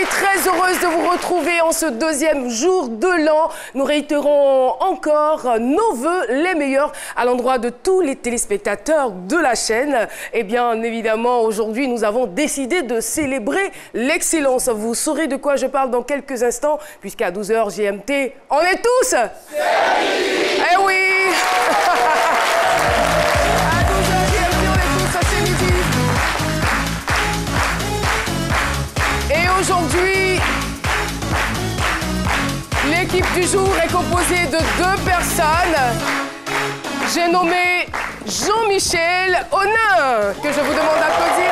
Très heureuse de vous retrouver en ce deuxième jour de l'an. Nous réitérons encore nos vœux les meilleurs à l'endroit de tous les téléspectateurs de la chaîne. Et bien évidemment, aujourd'hui, nous avons décidé de célébrer l'excellence. Vous saurez de quoi je parle dans quelques instants, puisqu'à 12h GMT, on est tous servis. Eh oui. Aujourd'hui, l'équipe du jour est composée de 2 personnes. J'ai nommé Jean-Michel Onin, que je vous demande d'applaudir.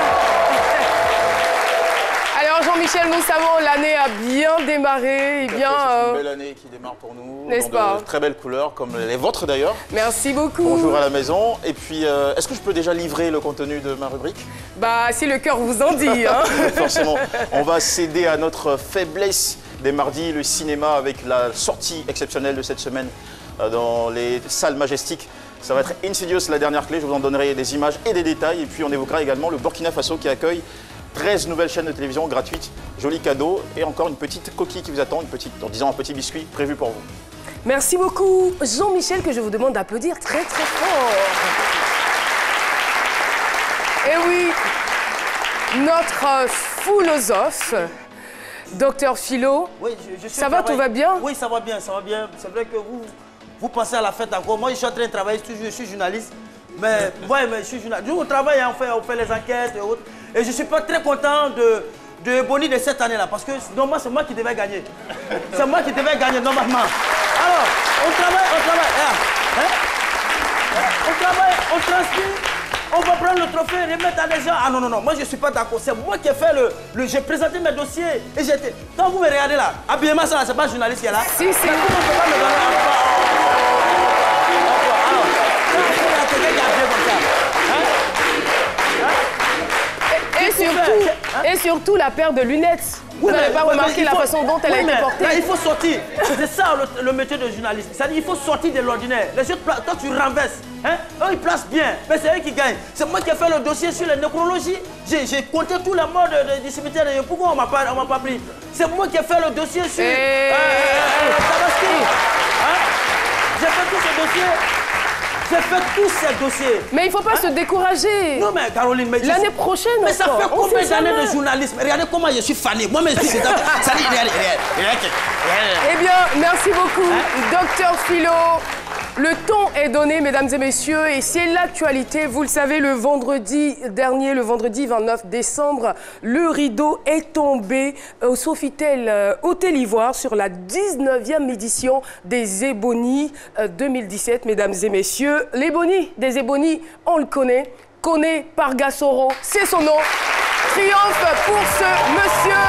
Alors Jean-Michel, nous savons, l'année a bien démarré. Et bien, c'est une belle année qui démarre pour nous. N'est-ce pas? De très belles couleurs, comme les vôtres d'ailleurs. Merci beaucoup. Bonjour à la maison. Et puis, est-ce que je peux déjà livrer le contenu de ma rubrique? Bah, si le cœur vous en dit. Hein. Forcément, on va céder à notre faiblesse des mardis, le cinéma, avec la sortie exceptionnelle de cette semaine dans les salles Majestiques. Ça va être Insidious, la dernière clé. Je vous en donnerai des images et des détails. Et puis, on évoquera également le Burkina Faso qui accueille 13 nouvelles chaînes de télévision gratuites, joli cadeau et encore une petite coquille qui vous attend, en disant un petit biscuit prévu pour vous. Merci beaucoup Jean-Michel, que je vous demande d'applaudir très très fort. Et oui, notre philosophe, Docteur Philo, oui, ça va, tout va bien? Oui, ça va bien, ça va bien. C'est vrai que vous pensez à la fête encore. Moi, je suis en train de travailler, je suis journaliste. Mais, ouais, mais je suis journaliste. Nous, on travaille, on fait les enquêtes et autres. Et je ne suis pas très content de Boni de cette année-là, parce que normalement, c'est moi qui devais gagner. C'est moi qui devais gagner, normalement. Alors, on travaille, on travaille, on transpire, on va prendre le trophée, remettre à des gens. Ah non, non, non, moi je ne suis pas d'accord. C'est moi qui ai fait j'ai présenté mes dossiers et j'étais. Quand vous me regardez là, habillement ça, c'est pas le journaliste qui est là. Si, si. Mais comment on peut pas me donner Et surtout la paire de lunettes. Vous n'avez pas remarqué la façon dont elle a été portée? Là, il faut sortir. C'est ça le métier de journaliste. C'est-à-dire qu'il faut sortir de l'ordinaire. Les autres, toi, tu renverses. Hein? Eux, ils placent bien. Mais c'est eux qui gagnent. C'est moi qui ai fait le dossier sur la nécrologie. J'ai compté tous les morts du cimetière. Pourquoi on ne m'a pas pris? C'est moi qui ai fait le dossier sur Tabaski. Hein? J'ai fait tous ces dossiers. J'ai fait tous ces dossiers. Mais il ne faut pas se décourager. Non, mais Caroline, l'année prochaine, mais ça fait combien d'années de journalisme? Regardez comment je suis fané. Moi-même, je suis. Ça dit, regardez. Eh bien, merci beaucoup, Docteur Philo. Le ton est donné, mesdames et messieurs, et c'est l'actualité. Vous le savez, le vendredi dernier, le vendredi 29 décembre, le rideau est tombé au Sofitel Hôtel Ivoire sur la 19e édition des Ebonies 2017, mesdames et messieurs. L'Ebonie des Ebonies, on le connaît. Koné Pargasoro, c'est son nom. Triomphe pour ce monsieur.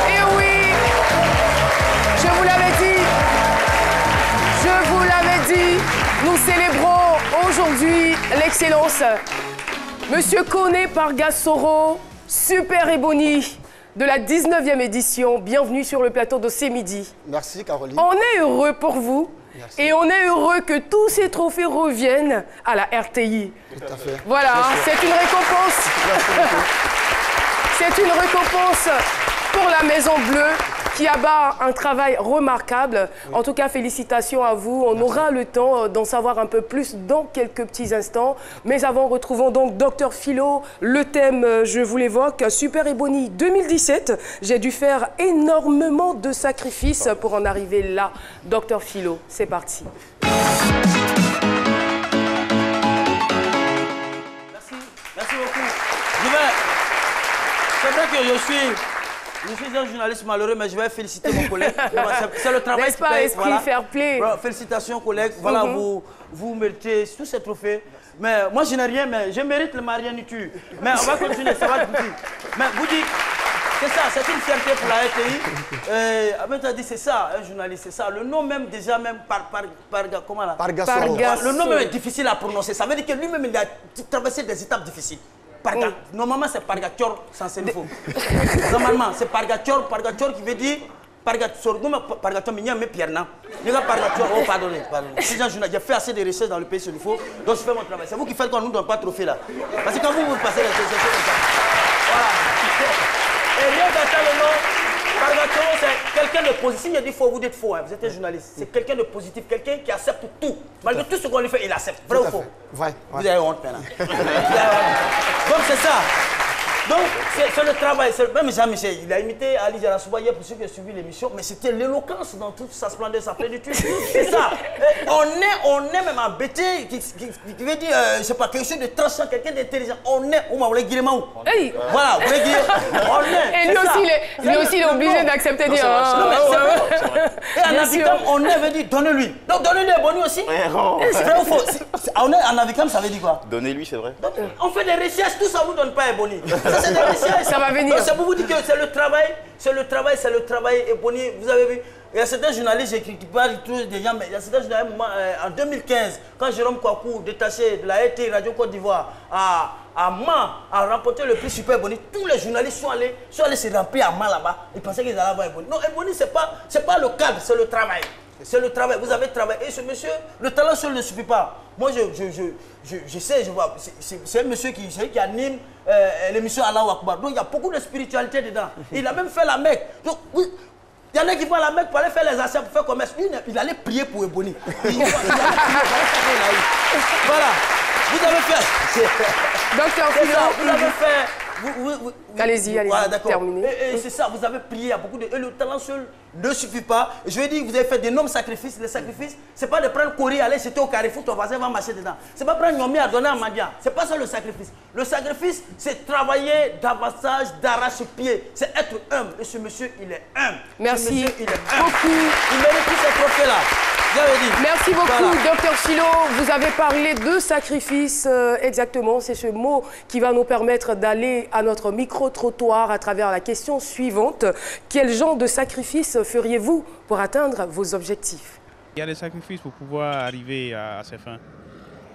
Et oui, je vous l'avais dit. Je vous l'avais dit, nous célébrons aujourd'hui l'excellence. Monsieur Koné Pargasoro, Super Ebony de la 19e édition, bienvenue sur le plateau de C'est Midi. Merci Caroline. On est heureux pour vous. Merci. Et on est heureux que tous ces trophées reviennent à la RTI. Tout à fait. Voilà, c'est une récompense. C'est une récompense pour la Maison Bleue qui abat un travail remarquable. En tout cas, félicitations à vous. On aura le temps d'en savoir un peu plus dans quelques petits instants. Mais avant, retrouvons donc Docteur Philo. Le thème, je vous l'évoque, Super Ebony 2017. J'ai dû faire énormément de sacrifices pour en arriver là. Docteur Philo, c'est parti. Merci beaucoup. C'est vrai que je suis un journaliste malheureux, mais je vais féliciter mon collègue. C'est le travail qui paye. Esprit voilà. Fair play. Félicitations, collègues. Voilà, vous méritez tous ces trophées. Mais moi, je n'ai rien, mais je mérite le marianiture. Mais on va continuer, ça va vous dire. Mais vous dites, c'est ça, c'est une fierté pour la RTI. Ahmed a dit c'est ça, un journaliste, c'est ça. Le nom même, déjà même, comment là? Pargassoro. Le nom même est difficile à prononcer. Ça veut dire que lui-même, il a traversé des étapes difficiles. Normalement, c'est Pargachor sans Sénifo. Normalement, c'est Pargachor qui veut dire Pargachor. Nous, Pargachor, mais il y a mes pierres, non? Il y a Pargachor, oh, pardonnez. J'ai fait assez de recherches dans le pays Sénifo, donc je fais mon travail. C'est vous qui faites qu'on ne nous donne pas de trophée là. Parce que quand vous passez les recherches comme ça. Voilà. Et rien qu'à le nom, Pargachor, c'est quelqu'un de positif. Il a dit faux, vous dites faux, hein. Vous êtes un journaliste. C'est quelqu'un de positif, quelqu'un qui accepte tout. Malgré tout ce qu'on lui fait, il accepte. Vrai ou faux? Vrai. Vous avez honte maintenant. Donc c'est ça. Donc c'est le travail. Même Jean-Michel, il a imité Ali Jarasouba hier pour ceux qui ont suivi l'émission, mais c'était l'éloquence dans toute sa splendeur, sa plénitude. C'est ça. On est même embêté, qui veut dire, je sais pas, quelque chose de tranchant, quelqu'un d'intelligent. On est, vous voulez dire Hey. Voilà, vous voulez dire, on est. Et lui aussi, il est obligé d'accepter de dire. Non, mais c'est vrai. Et en Avikam, on est veut dire, donnez-lui. Donc donnez-lui des bonus aussi. C'est vrai ou faux? En Avikam, ça veut dire quoi? Donnez-lui, c'est vrai. On fait des recherches, tout ça ne vous donne pas un bonus. Ça, c'est des recherches. Ça va venir. C'est pour vous dire que c'est le travail, et Boni, vous avez vu, il y a certains journalistes, j'écris pas tous des gens, mais il y a certains journalistes, en 2015, quand Jérôme Kouakou, détaché de la RT Radio Côte d'Ivoire, à Mans, a remporté le prix Super Boni, tous les journalistes sont allés se remplir à Mans là-bas, ils pensaient qu'ils allaient avoir un Boni. Non, un Boni, c'est pas le cadre, c'est le travail. C'est le travail, vous avez travaillé. Et ce monsieur, le talent seul ne suffit pas. Moi, je sais, je vois, c'est un monsieur qui anime l'émission Allahu Akbar. Donc, il y a beaucoup de spiritualité dedans. Il a même fait la Mecque. Donc, oui, il y en a qui vont à la Mecque pour aller faire les achats, pour faire commerce. Lui, il allait prier pour Ebony. Voilà. Vous avez fait. Docteur Philo, vous avez fait. Allez-y, voilà, d'accord. terminez. Et c'est ça, vous avez prié à beaucoup de... Et le talent seul ne suffit pas. Je vais dire que vous avez fait d'énormes sacrifices. Les sacrifices, c'est pas de prendre courir, aller jeter au carrefour, ton voisin va marcher dedans. C'est pas prendre Nomi à donner à Mandia. C'est pas ça le sacrifice. Le sacrifice, c'est travailler davantage d'arrache-pied. C'est être humble. Et ce monsieur, il est humble. Merci ce monsieur, il est humble. beaucoup. Il mérite tous ces trophées-là. Merci beaucoup, voilà. Docteur Philo. Vous avez parlé de sacrifice, exactement. C'est ce mot qui va nous permettre d'aller à notre micro-trottoir à travers la question suivante. Quel genre de sacrifice feriez-vous pour atteindre vos objectifs? Il y a des sacrifices pour pouvoir arriver à ses fins.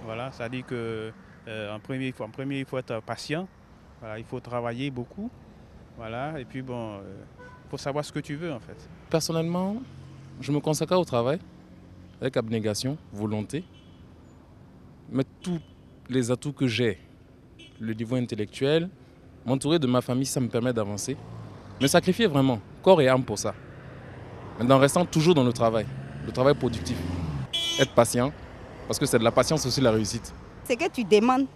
Voilà, ça dit que en premier, il faut être patient. Voilà, il faut travailler beaucoup. Voilà, et puis bon, il faut savoir ce que tu veux en fait. Personnellement, je me consacre au travail. Avec abnégation, volonté, mettre tous les atouts que j'ai, le niveau intellectuel, m'entourer de ma famille, ça me permet d'avancer. Me sacrifier vraiment, corps et âme pour ça. Mais en restant toujours dans le travail productif. Être patient, parce que c'est de la patience aussi la réussite. C'est que tu demandes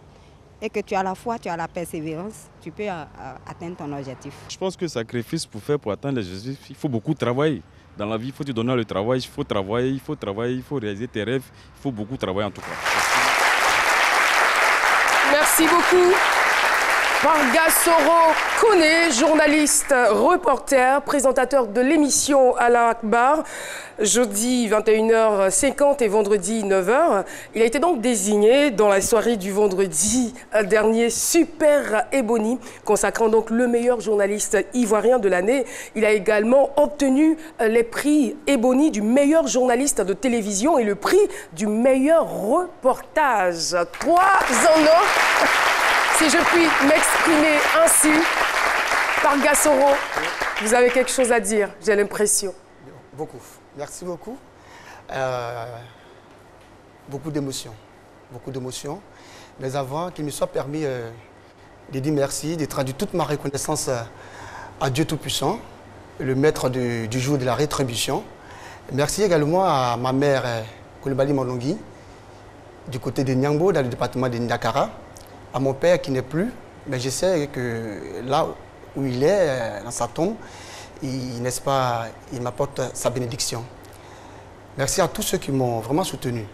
et que tu as la foi, tu as la persévérance, tu peux atteindre ton objectif. Je pense que sacrifice pour atteindre les objectifs, il faut beaucoup travailler. Dans la vie, il faut te donner le travail, il faut travailler, il faut réaliser tes rêves, il faut beaucoup travailler en tout cas. Merci beaucoup. Pargassoro Koné, journaliste, reporter, présentateur de l'émission Allahu Akbar, jeudi 21h50 et vendredi 9h. Il a été donc désigné dans la soirée du vendredi dernier Super Ebony, consacrant donc le meilleur journaliste ivoirien de l'année. Il a également obtenu les prix Ebony du meilleur journaliste de télévision et le prix du meilleur reportage. 3 en 1. Si je puis m'exprimer ainsi, Pargassoro, vous avez quelque chose à dire, j'ai l'impression. Beaucoup. Merci beaucoup. Beaucoup d'émotions. Mais avant qu'il me soit permis de dire merci, de traduire toute ma reconnaissance à Dieu Tout-Puissant, le maître du jour de la rétribution. Merci également à ma mère, Koulibaly Mondongui, du côté de Nyangbo, dans le département de Ndakara. À mon père qui n'est plus, mais je sais que là où il est, dans sa tombe, il m'apporte sa bénédiction. Merci à tous ceux qui m'ont vraiment soutenu.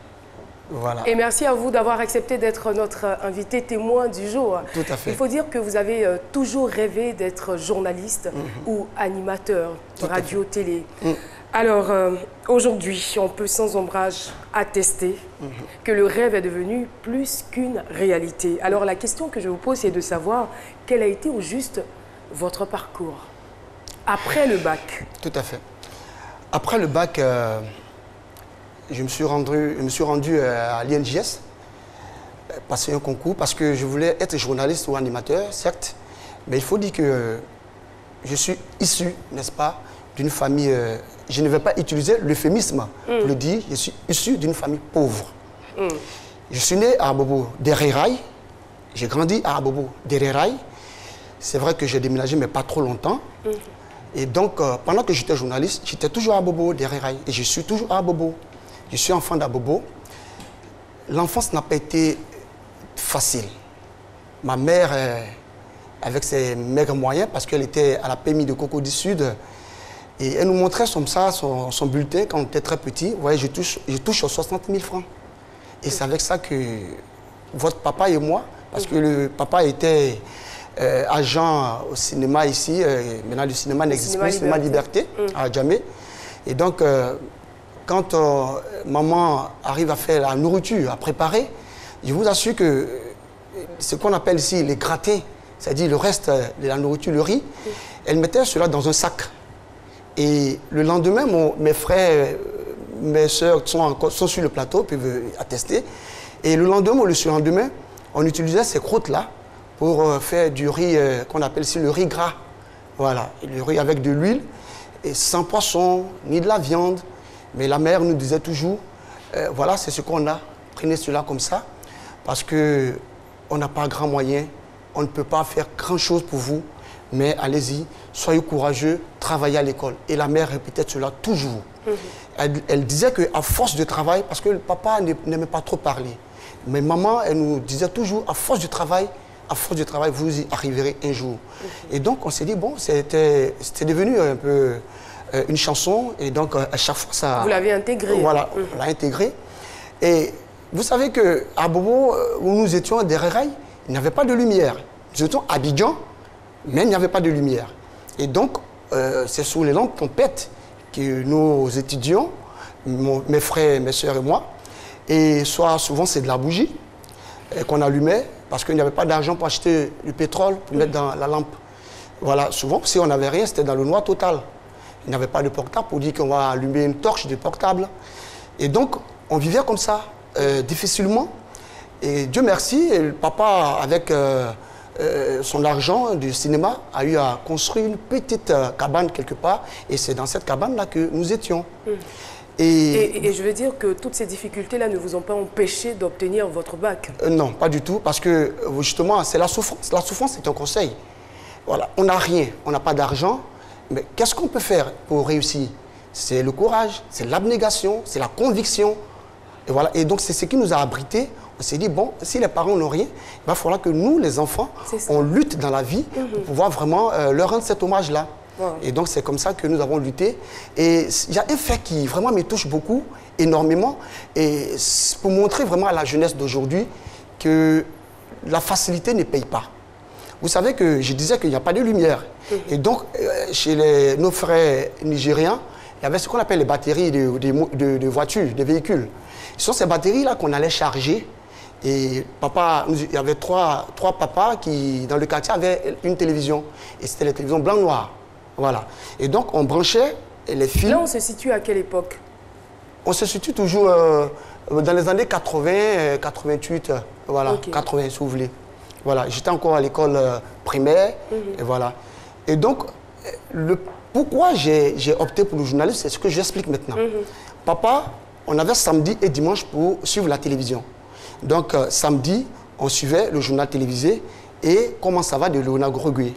Voilà. Et merci à vous d'avoir accepté d'être notre invité témoin du jour. Tout à fait. Il faut dire que vous avez toujours rêvé d'être journaliste ou animateur de radio-télé. Alors, aujourd'hui, on peut sans ombrage attester que le rêve est devenu plus qu'une réalité. Alors, la question que je vous pose, c'est de savoir quel a été au juste votre parcours. Après le bac? Tout à fait. Après le bac, je me suis rendu à l'INJS, passer un concours, parce que je voulais être journaliste ou animateur, certes, mais il faut dire que je suis issu, n'est-ce pas, d'une famille, je ne vais pas utiliser l'euphémisme pour le dire, je suis issu d'une famille pauvre. Je suis né à Abobo d'Ererai, j'ai grandi à Abobo d'Ererai. C'est vrai que j'ai déménagé, mais pas trop longtemps. Et donc, pendant que j'étais journaliste, j'étais toujours à Abobo d'Ererai. Et je suis toujours à Abobo. Je suis enfant d'Abobo. L'enfance n'a pas été facile. Ma mère, avec ses maigres moyens, parce qu'elle était à la PMI de Coco du Sud, et elle nous montrait comme ça son bulletin quand on était très petit. Vous voyez, je touche 60 000 francs. Et c'est avec ça que votre papa et moi, parce que le papa était agent au cinéma ici, maintenant le cinéma n'existe plus, le cinéma Liberté, à Djamé. Et donc, quand maman arrive à faire la nourriture, à préparer, je vous assure que ce qu'on appelle ici les gratins, c'est-à-dire le reste de la nourriture, le riz, elle mettait cela dans un sac. Et le lendemain, mes frères, mes soeurs sont sur le plateau, peuvent attester. Et le lendemain ou le surlendemain, on utilisait ces croûtes-là pour faire du riz qu'on appelle ici le riz gras. Voilà, et le riz avec de l'huile, et sans poisson, ni de la viande. Mais la mère nous disait toujours, voilà, c'est ce qu'on a, prenez cela comme ça, parce qu'on n'a pas grand moyen, on ne peut pas faire grand-chose pour vous, mais allez-y, soyez courageux, travaillez à l'école. Et la mère répétait cela toujours. Elle disait qu'à force de travail, parce que le papa n'aimait pas trop parler, mais maman, elle nous disait toujours, à force de travail, vous y arriverez un jour. Et donc, on s'est dit, bon, c'était devenu un peu une chanson, et donc à chaque fois, ça... Vous l'avez intégré. Voilà, on l'a intégré. Et vous savez qu'à Bobo, où nous étions derrière Rail, il n'y avait pas de lumière. Nous étions à Abidjan, mais il n'y avait pas de lumière. Et donc, c'est sous les lampes pompettes que nous étudions, mes frères, mes soeurs et moi. Et souvent, c'est de la bougie qu'on allumait, parce qu'il n'y avait pas d'argent pour acheter du pétrole, pour mettre dans la lampe. Voilà, souvent, si on n'avait rien, c'était dans le noir total. Il n'y avait pas de portable pour dire qu'on va allumer une torche de portable. Et donc, on vivait comme ça, difficilement. Et Dieu merci, le papa, avec son argent du cinéma, a eu à construire une petite cabane quelque part. Et c'est dans cette cabane-là que nous étions. Et je veux dire que toutes ces difficultés-là ne vous ont pas empêché d'obtenir votre bac? Non, pas du tout, parce que justement, c'est la souffrance. La souffrance, c'est un conseil. Voilà, on n'a rien, on n'a pas d'argent, mais qu'est-ce qu'on peut faire pour réussir? C'est le courage, c'est l'abnégation, c'est la conviction. Et voilà, et donc c'est ce qui nous a abrités. On s'est dit, bon, si les parents n'ont rien, il va falloir que nous, les enfants, on lutte dans la vie pour pouvoir vraiment leur rendre cet hommage-là. Et donc, c'est comme ça que nous avons lutté. Et il y a un fait qui vraiment me touche beaucoup, énormément, et pour montrer vraiment à la jeunesse d'aujourd'hui que la facilité ne paye pas. Vous savez que je disais qu'il n'y a pas de lumière. Et donc, chez nos frères nigériens, il y avait ce qu'on appelle les batteries de voitures, de véhicules. Ce sont ces batteries-là qu'on allait charger. Et papa, il y avait trois papas qui, dans le quartier, avaient une télévision. Et c'était la télévision blanc-noir. Voilà. Et donc, on branchait les fils. Là, on se situe à quelle époque? On se situe toujours dans les années 80, 88, voilà, 80, si vous voulez. Voilà, j'étais encore à l'école primaire, et voilà. Et donc, pourquoi j'ai opté pour le journalisme, c'est ce que j'explique maintenant. Papa, on avait samedi et dimanche pour suivre la télévision. Donc, samedi, on suivait le journal télévisé et Comment ça va de Léonard Greguet.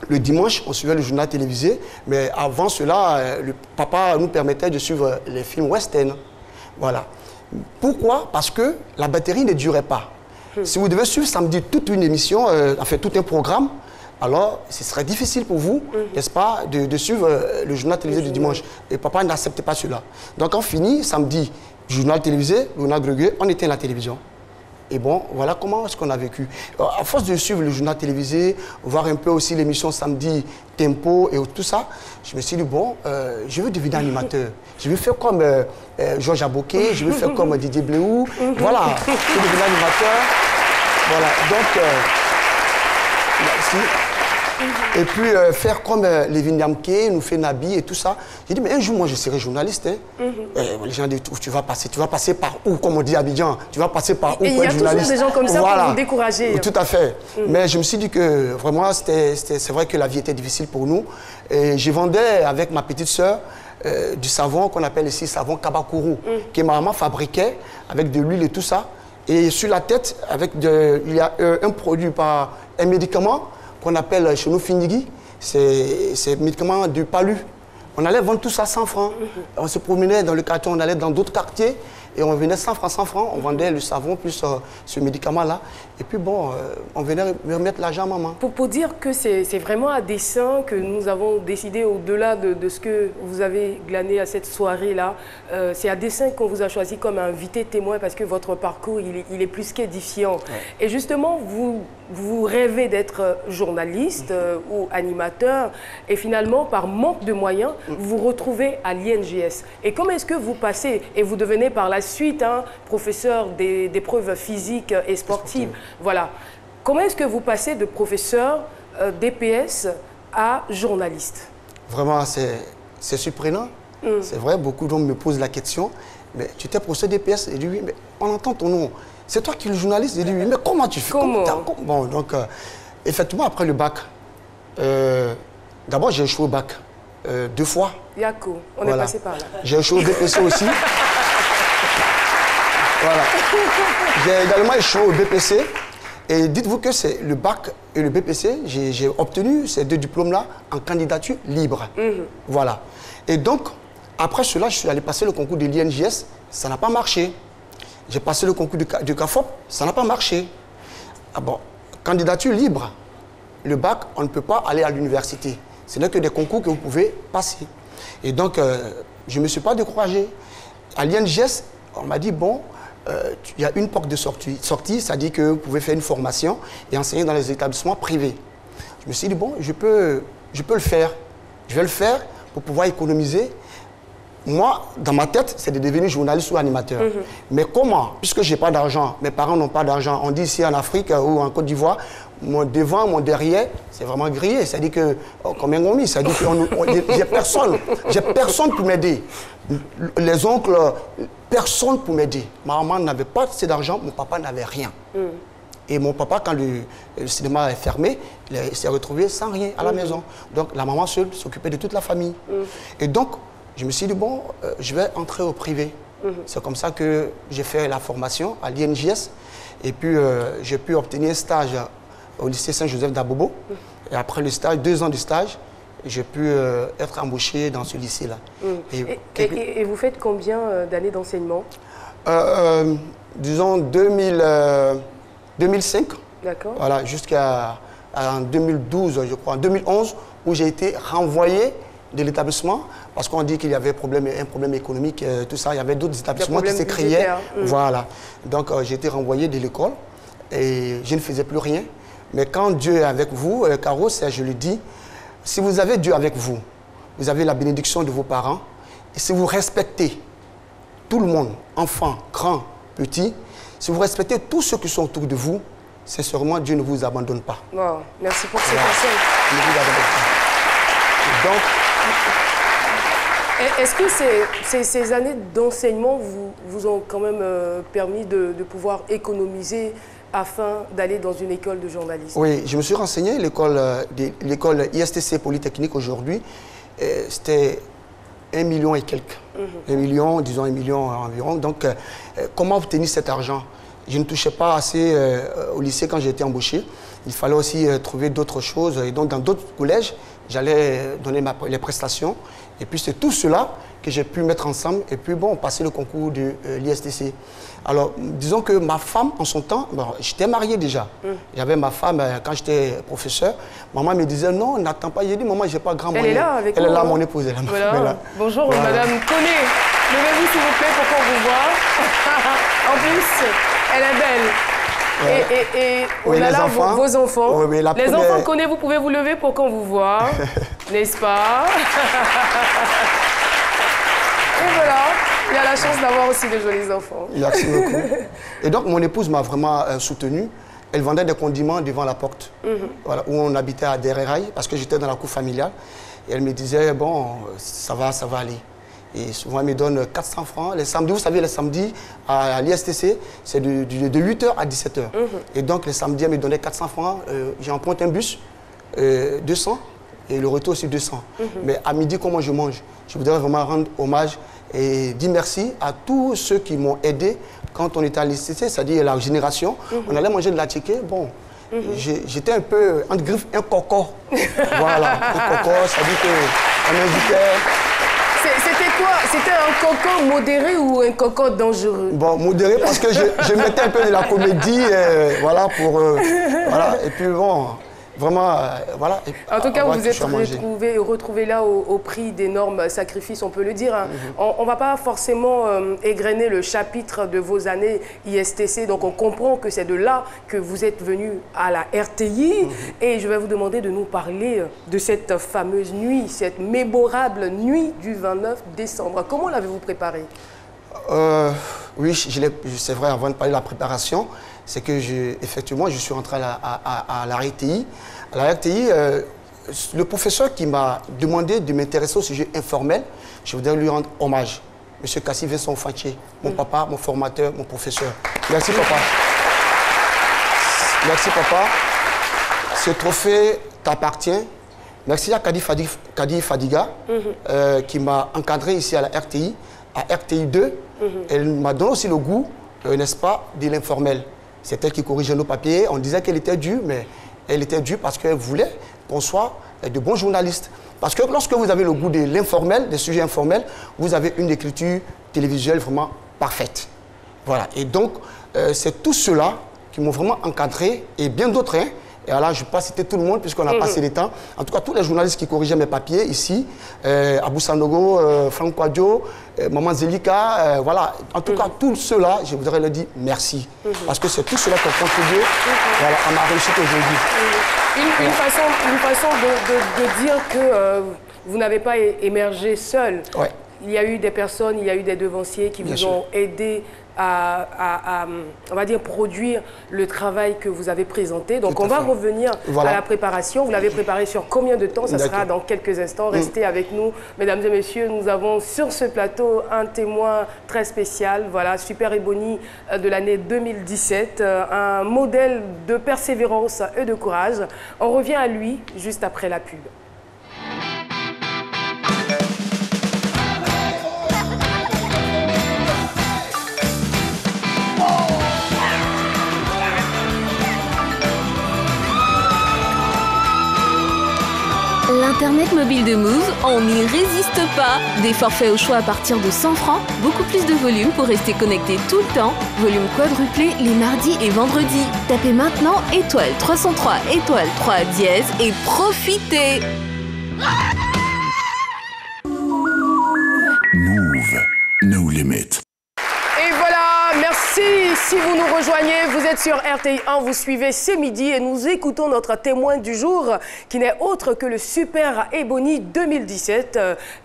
Le dimanche, on suivait le journal télévisé, mais avant cela, le papa nous permettait de suivre les films western. Voilà. Pourquoi? Parce que la batterie ne durait pas. Si vous devez suivre samedi toute une émission, enfin tout un programme, alors ce serait difficile pour vous, n'est-ce pas, de suivre le journal télévisé du dimanche. Et papa n'acceptait pas cela. Donc on finit samedi, journal télévisé, Léonard Greguet, on éteint la télévision. Et bon, voilà comment est-ce qu'on a vécu. À force de suivre le journal télévisé, voir un peu aussi l'émission samedi, Tempo et tout ça, je me suis dit, bon, je veux devenir animateur. Je veux faire comme Georges Aboké, je veux faire comme Didier Bléou. Voilà, je veux devenir animateur. Voilà, donc, Et puis faire comme les Vinyamke, nous fait Nabi et tout ça. J'ai dit, mais un jour, moi, je serai journaliste. Hein. Les gens disent, tu vas passer par où, comme on dit à Abidjan, tu vas passer par où pour être journaliste. Il y a toujours des gens comme ça pour vous décourager. Tout à fait. Mais je me suis dit que vraiment, c'est vrai que la vie était difficile pour nous. Et je vendais avec ma petite sœur du savon qu'on appelle ici savon Kabakuru, que ma maman fabriquait avec de l'huile et tout ça. Et sur la tête, il y a un produit, un médicament qu'on appelle chez nous Finigui, c'est un médicament du palu. On allait vendre tout ça 100 francs. On se promenait dans le quartier, on allait dans d'autres quartiers et on venait 100 francs. On vendait le savon plus ce médicament-là. Et puis bon, on venait me remettre l'argent à maman. Pour dire que c'est vraiment à dessein que nous avons décidé, au-delà de ce que vous avez glané à cette soirée-là, c'est à dessein qu'on vous a choisi comme invité témoin parce que votre parcours, il est plus qu'édifiant. Ouais. Et justement, vous rêvez d'être journaliste ou animateur et finalement, par manque de moyens, vous vous retrouvez à l'INJS. Et comment est-ce que vous passez et vous devenez par la suite professeur d'épreuves physiques et sportives? Voilà. Comment est-ce que vous passez de professeur DPS à journaliste? Vraiment, c'est surprenant. C'est vrai, beaucoup d'hommes me posent la question. Mais tu étais professeur DPS? Et dit oui, mais on entend ton nom. C'est toi qui es le journaliste? Et dit oui, mais comment tu fais? Bon, donc, effectivement, après le bac, d'abord j'ai échoué au bac 2 fois. Yako, on est passé par là. J'ai échoué au BPC aussi. Voilà. J'ai également échoué au BPC. Et dites-vous que c'est le bac et le BPC, j'ai obtenu ces 2 diplômes-là en candidature libre. Voilà. Et donc, après cela, je suis allé passer le concours de l'INJS. Ça n'a pas marché. J'ai passé le concours du CAFOP. Ça n'a pas marché. Ah bon, candidature libre. Le bac, on ne peut pas aller à l'université. Ce n'est que des concours que vous pouvez passer. Et donc, je ne me suis pas découragé. À l'INJS, on m'a dit, bon, il y a une porte de sortie, c'est-à-dire que vous pouvez faire une formation et enseigner dans les établissements privés. Je me suis dit, bon, je peux le faire. Je vais le faire pour pouvoir économiser. Moi, dans ma tête, c'est de devenir journaliste ou animateur. Mais comment? Puisque je n'ai pas d'argent, mes parents n'ont pas d'argent. On dit ici en Afrique ou en Côte d'Ivoire, mon devant, mon derrière, c'est vraiment grillé. C'est-à-dire que, comme un gomi, c'est-à-dire que j'ai personne pour m'aider. Les oncles, personne pour m'aider. Ma maman n'avait pas assez d'argent, mon papa n'avait rien. Et mon papa, quand le cinéma est fermé, il s'est retrouvé sans rien à la maison. Donc la maman seule s'occupait de toute la famille. Et donc, je me suis dit, bon, je vais entrer au privé. C'est comme ça que j'ai fait la formation à l'INJS. Et puis, j'ai pu obtenir un stage au lycée Saint-Joseph d'Abobo. Et après le stage, 2 ans de stage, j'ai pu être embauché dans ce lycée-là. Et vous faites combien d'années d'enseignement? Disons 2005. D'accord. Voilà, jusqu'à 2012, je crois, en 2011, où j'ai été renvoyé de l'établissement parce qu'on dit qu'il y avait un problème économique, tout ça. Il y avait d'autres établissements qui se créaient. Voilà. Donc, j'ai été renvoyé de l'école et je ne faisais plus rien. Mais quand Dieu est avec vous, Caro, je le dis, si vous avez Dieu avec vous, vous avez la bénédiction de vos parents, et si vous respectez tout le monde, enfants, grands, petits, si vous respectez tous ceux qui sont autour de vous, sincèrement, Dieu ne vous abandonne pas. Wow. Merci pour ces conseils. Il ne vous abandonne pas. Donc, est-ce que ces années d'enseignement vous ont quand même permis de pouvoir économiser afin d'aller dans une école de journalisme? Oui, je me suis renseigné, l'école ISTC Polytechnique aujourd'hui, c'était 1 million et quelques. 1 million, disons 1 million environ. Donc, comment obtenir cet argent? Je ne touchais pas assez au lycée quand j'ai été embauché. Il fallait aussi trouver d'autres choses. Et donc, dans d'autres collèges, j'allais donner les prestations. Et puis, c'est tout cela que j'ai pu mettre ensemble et puis, bon, passer le concours de l'ISTC. Alors, disons que ma femme, en son temps, bon, j'étais marié déjà. J'avais ma femme, quand j'étais professeur, maman me disait, non, n'attends pas. J'ai dit, maman, je n'ai pas grand moyen. Elle est là avec Elle vous, est là, mon épouse. Elle est voilà. là. Bonjour, voilà. Madame Koné. Levez-vous, s'il vous plaît, pour qu'on vous voit. En plus, elle est belle. Et oui, on a là enfants, vos enfants. Oui, oui, les enfants Koné, vous pouvez vous lever pour qu'on vous voit. N'est-ce pas? Et voilà, il y a la chance d'avoir aussi de jolis enfants. Merci beaucoup. Et donc, mon épouse m'a vraiment soutenu. Elle vendait des condiments devant la porte, voilà, où on habitait à Dereraï, parce que j'étais dans la cour familiale. Et elle me disait, bon, ça va aller. Et souvent, elle me donne 400 francs. Les samedis, vous savez, les samedis à l'ISTC, c'est de 8h à 17h. Et donc, les samedis, elle me donnait 400 francs. J'emprunte un bus, 200, et le retour aussi 200. Mais à midi, comment je mange? Je voudrais vraiment rendre hommage et dire merci à tous ceux qui m'ont aidé quand on était à l'ISTC, c'est-à-dire la génération. On allait manger de la tchéké. Bon, j'étais un peu, entre griffes, un coco. Voilà, un coco, ça dit qu'on invitait... C'était quoi? C'était un coco modéré ou un coco dangereux? Bon, modéré parce que je mettais un peu de la comédie, voilà, pour... voilà, et puis bon, vraiment, voilà. En tout cas, vous êtes retrouvés là au prix d'énormes sacrifices, on peut le dire. Hein. On ne va pas forcément égrener le chapitre de vos années ISTC, donc on comprend que c'est de là que vous êtes venu à la RTI. Et je vais vous demander de nous parler de cette fameuse nuit, cette mémorable nuit du 29 décembre. Comment l'avez-vous préparée? Oui, c'est vrai, avant de parler de la préparation, c'est que effectivement, je suis rentré à la RTI. À la RTI, le professeur qui m'a demandé de m'intéresser au sujet informel, je voudrais lui rendre hommage. Monsieur Kassi Vincent Fantier, mon papa, mon formateur, mon professeur. Merci papa. Merci papa. Ce trophée t'appartient. Merci à Kadi Fadiga qui m'a encadré ici à la RTI, à RTI 2. Elle m'a donné aussi le goût, n'est-ce pas, de l'informel. C'est elle qui corrigeait nos papiers. On disait qu'elle était due, mais elle était due parce qu'elle voulait qu'on soit de bons journalistes. Parce que lorsque vous avez le goût de l'informel, des sujets informels, vous avez une écriture télévisuelle vraiment parfaite. Voilà. Et donc, c'est tout cela qui m'ont vraiment encadré, et bien d'autres. Hein. Et là, je ne vais pas citer tout le monde puisqu'on a passé le temps. En tout cas, tous les journalistes qui corrigeaient mes papiers ici, Abou Sanogo, Franck Kwadjo, Maman Zelika, voilà. En tout cas, tous ceux-là, je voudrais leur dire merci. Parce que c'est tout cela qui a contribué voilà, à ma réussite aujourd'hui. Une façon de dire que vous n'avez pas émergé seul. Ouais. Il y a eu des personnes, il y a eu des devanciers qui vous ont aidé à, on va dire, produire le travail que vous avez présenté. Donc, on va revenir à la préparation. Vous l'avez préparé sur combien de temps? Ça sera dans quelques instants. Restez avec nous. Mesdames et messieurs, nous avons sur ce plateau un témoin très spécial. Voilà, Super Ebony de l'année 2017. Un modèle de persévérance et de courage. On revient à lui juste après la pub. L'Internet mobile de Move, on n'y résiste pas. Des forfaits au choix à partir de 100 francs, beaucoup plus de volume pour rester connecté tout le temps. Volume quadruplé les mardis et vendredis. Tapez maintenant étoile 303 étoile 3 dièse et profitez. Move, no limit. Et voilà, merci. Si vous nous rejoignez, vous êtes sur RTI 1, vous suivez C'est Midi et nous écoutons notre témoin du jour qui n'est autre que le Super Ebony 2017,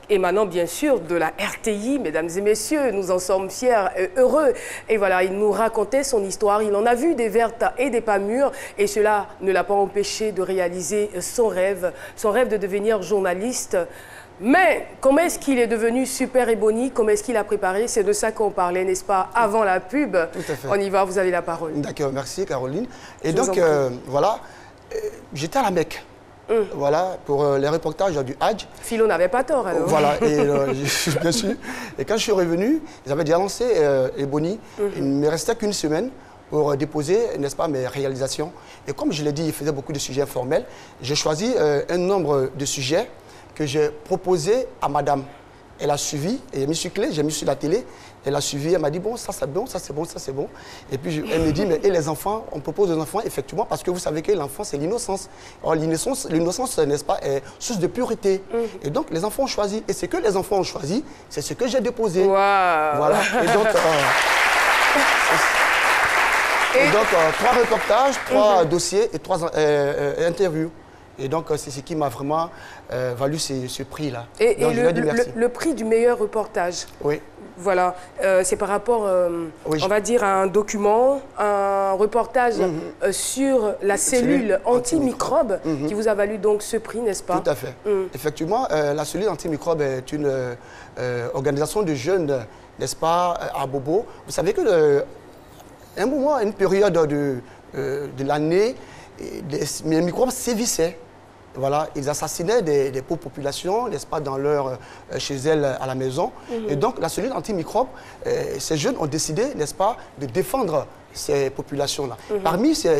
émanant bien sûr de la RTI. Mesdames et messieurs, nous en sommes fiers et heureux. Et voilà, il nous racontait son histoire. Il en a vu des vertes et des pas mûres et cela ne l'a pas empêché de réaliser son rêve de devenir journaliste. Mais comment est-ce qu'il est devenu Super Ebony? Comment est-ce qu'il a préparé? C'est de ça qu'on parlait, n'est-ce pas, avant la pub. Tout à fait. On y va, vous avez la parole. D'accord, merci Caroline. Et donc, voilà, j'étais à la Mecque. Voilà, pour les reportages du Hajj. Philo n'avait pas tort, alors. Voilà, et bien sûr. Et quand je suis revenu, ils avaient déjà lancé Ebony. Il ne me restait qu'une semaine pour déposer, n'est-ce pas, mes réalisations. Et comme je l'ai dit, il faisait beaucoup de sujets informels. J'ai choisi un nombre de sujets que j'ai proposé à madame. Elle a suivi, et j'ai mis sur clé, j'ai mis sur la télé. Elle a suivi, elle m'a dit, bon, ça c'est bon, ça c'est bon, ça c'est bon. Et puis elle me dit, mais et les enfants? On propose aux enfants, effectivement, parce que vous savez que l'enfant, c'est l'innocence. Or, l'innocence, n'est-ce pas, est source de pureté. Et donc, les enfants ont choisi. Et ce que les enfants ont choisi, c'est ce que j'ai déposé. Wow. Voilà. Et donc, trois reportages, 3 dossiers et 3 interviews. Et donc, c'est ce qui m'a vraiment valu ce prix-là. Et le prix du meilleur reportage. Oui. Voilà, c'est par rapport, on va dire, à un document, un reportage sur la cellule antimicrobe qui vous a valu donc ce prix, n'est-ce pas? Tout à fait. Effectivement, la cellule antimicrobe est une organisation de jeunes, n'est-ce pas, à Bobo. Vous savez que un moment, une période de l'année, les microbes sévissaient. Voilà, ils assassinaient des pauvres populations, n'est-ce pas, chez elles à la maison. Et donc, la cellule antimicrobe, ces jeunes ont décidé, n'est-ce pas, de défendre ces populations-là. Parmi ces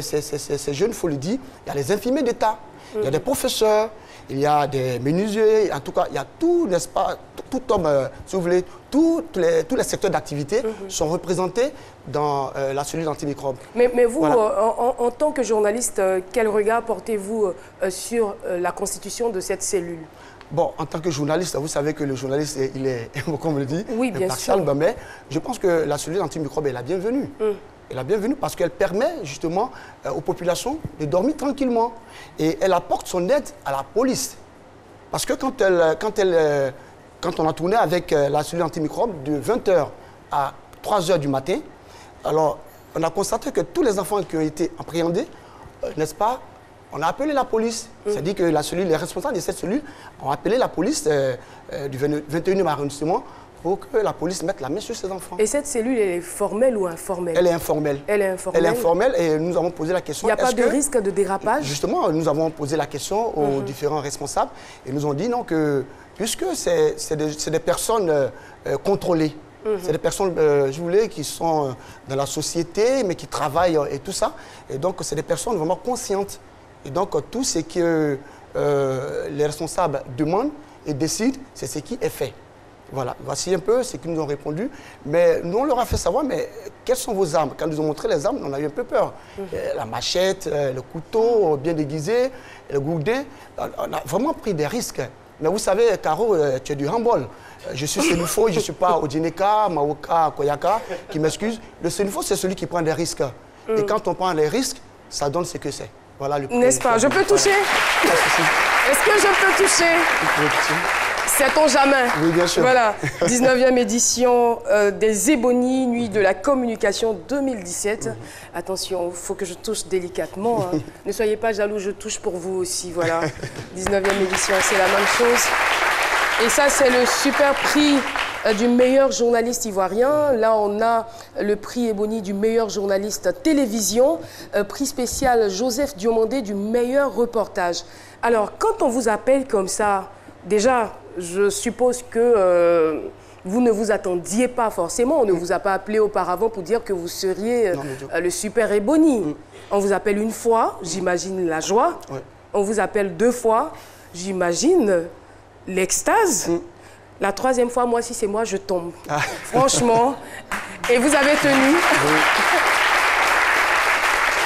jeunes, il faut le dire, il y a les infirmiers d'État, il y a des professeurs, il y a des menuisiers, en tout cas, il y a tout, n'est-ce pas, tout homme, si vous voulez, tous les secteurs d'activité sont représentés dans la cellule antimicrobe. Mais vous, voilà. en tant que journaliste, quel regard portez-vous sur la constitution de cette cellule? Bon, en tant que journaliste, vous savez que le journaliste, il est, comme on le dit, oui, bien impartial, sûr. Mais je pense que la cellule antimicrobe est la bienvenue. Elle est la bienvenue parce qu'elle permet justement aux populations de dormir tranquillement. Et elle apporte son aide à la police. Parce que quand on a tourné avec la cellule antimicrobe de 20h à 3h du matin, alors on a constaté que tous les enfants qui ont été appréhendés, n'est-ce pas, on a appelé la police. C'est-à-dire que les responsables de cette cellule ont appelé la police du 21e arrondissement pour que la police mette la main sur ses enfants. Et cette cellule, elle est formelle ou informelle? Elle est informelle. Elle est informelle. Elle est informelle et nous avons posé la question. Il n'y a pas de risque de dérapage? Justement, nous avons posé la question aux différents responsables et nous ont dit non, que puisque c'est des personnes contrôlées, c'est des personnes, je voulais, qui sont dans la société, mais qui travaillent et tout ça. Et donc, c'est des personnes vraiment conscientes. Et donc, tout ce que les responsables demandent et décident, c'est ce qui est fait. Voilà, voici un peu ce qu'ils nous ont répondu. Mais nous, on leur a fait savoir, mais quelles sont vos armes? Quand ils nous ont montré les armes, on a eu un peu peur. La machette, le couteau bien déguisé, le gourdin. On a vraiment pris des risques. Mais vous savez, Caro, tu es du handball. Je suis Senufo, je ne suis pas Odineka, Maoka, Koyaka, qui m'excuse. Le Senufo, c'est celui qui prend des risques. Et quand on prend les risques, ça donne ce que c'est. Voilà le. N'est-ce pas? Je peux toucher? Est-ce que je peux toucher? Sait-on jamais? Oui, bien sûr. Voilà, 19e édition des Ébonies, Nuit de la communication 2017. Attention, il faut que je touche délicatement. Hein. Ne soyez pas jaloux, je touche pour vous aussi. Voilà, 19e édition, c'est la même chose. Et ça, c'est le super prix du meilleur journaliste ivoirien. Là, on a le prix Ébony du meilleur journaliste télévision, prix spécial Joseph Diomandé du meilleur reportage. Alors, quand on vous appelle comme ça, déjà, je suppose que vous ne vous attendiez pas forcément. On ne vous a pas appelé auparavant pour dire que vous seriez le super Ébony. On vous appelle une fois, j'imagine la joie. On vous appelle 2 fois, j'imagine l'extase. La 3e fois, moi, si c'est moi, je tombe. Franchement. Et vous avez tenu.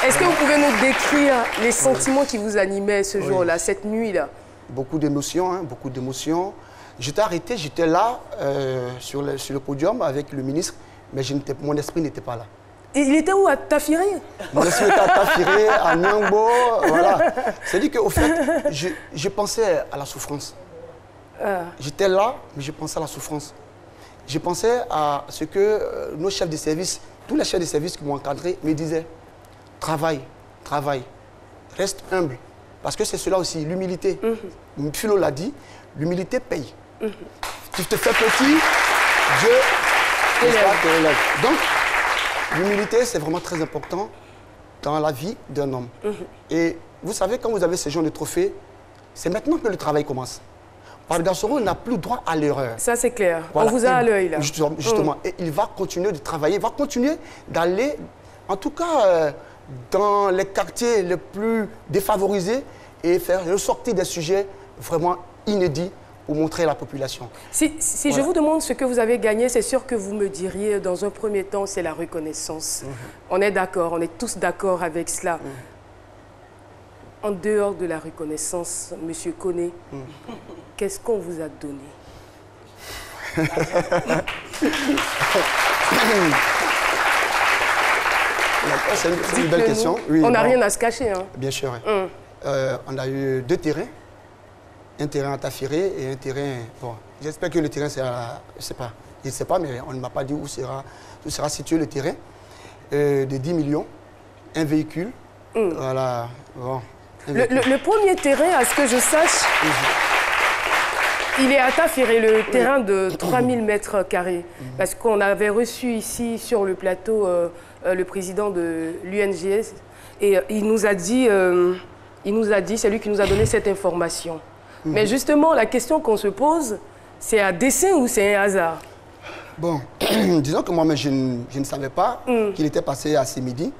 Est-ce que vous pouvez nous décrire les sentiments qui vous animaient ce jour-là, cette nuit-là? Beaucoup d'émotions, hein, beaucoup d'émotions. J'étais arrêté, j'étais là sur le podium avec le ministre, mais mon esprit n'était pas là. Il était où, à Tafiré? Mon esprit était à Tafiré, à Nyangbo, voilà. C'est-à-dire qu'au fait, je pensais à la souffrance. J'étais là, mais je pensais à la souffrance. Je pensais à ce que nos chefs de service, tous les chefs de service qui m'ont encadré, me disaient, travaille, travaille, reste humble. Parce que c'est cela aussi, l'humilité. Philo l'a dit, l'humilité paye. Tu te fais petit, Dieu t'élève. Donc, l'humilité, c'est vraiment très important dans la vie d'un homme. Et vous savez, quand vous avez ce genre de trophée, c'est maintenant que le travail commence. Pargassoro n'a plus droit à l'erreur. Ça, c'est clair. Voilà. On vous a à l'œil, là. Justement. Et il va continuer de travailler, il va continuer d'aller, en tout cas, dans les quartiers les plus défavorisés et faire ressortir des sujets vraiment inédits pour montrer à la population. Si voilà. Je vous demande ce que vous avez gagné, c'est sûr que vous me diriez, dans un premier temps, c'est la reconnaissance. On est d'accord, on est tous d'accord avec cela. En dehors de la reconnaissance, Monsieur Koné, qu'est-ce qu'on vous a donné? C'est une belle question. Oui, on n'a rien à se cacher. Hein. Bien sûr. Oui. on a eu 2 terrains. Un terrain à Tafiré et un terrain... Bon, j'espère que le terrain sera... Je ne sais pas, mais on ne m'a pas dit où sera situé le terrain. De 10 millions, un véhicule. Voilà. Bon, le premier terrain, à ce que je sache, il est à Tafiré, le terrain de 3000 mètres carrés. Parce qu'on avait reçu ici, sur le plateau, le président de l'UNGS. Et il nous a dit, c'est lui qui nous a donné cette information. Mais justement, la question qu'on se pose, c'est un dessein ou c'est un hasard? Bon, disons que moi, je ne savais pas qu'il était passé à ce midi.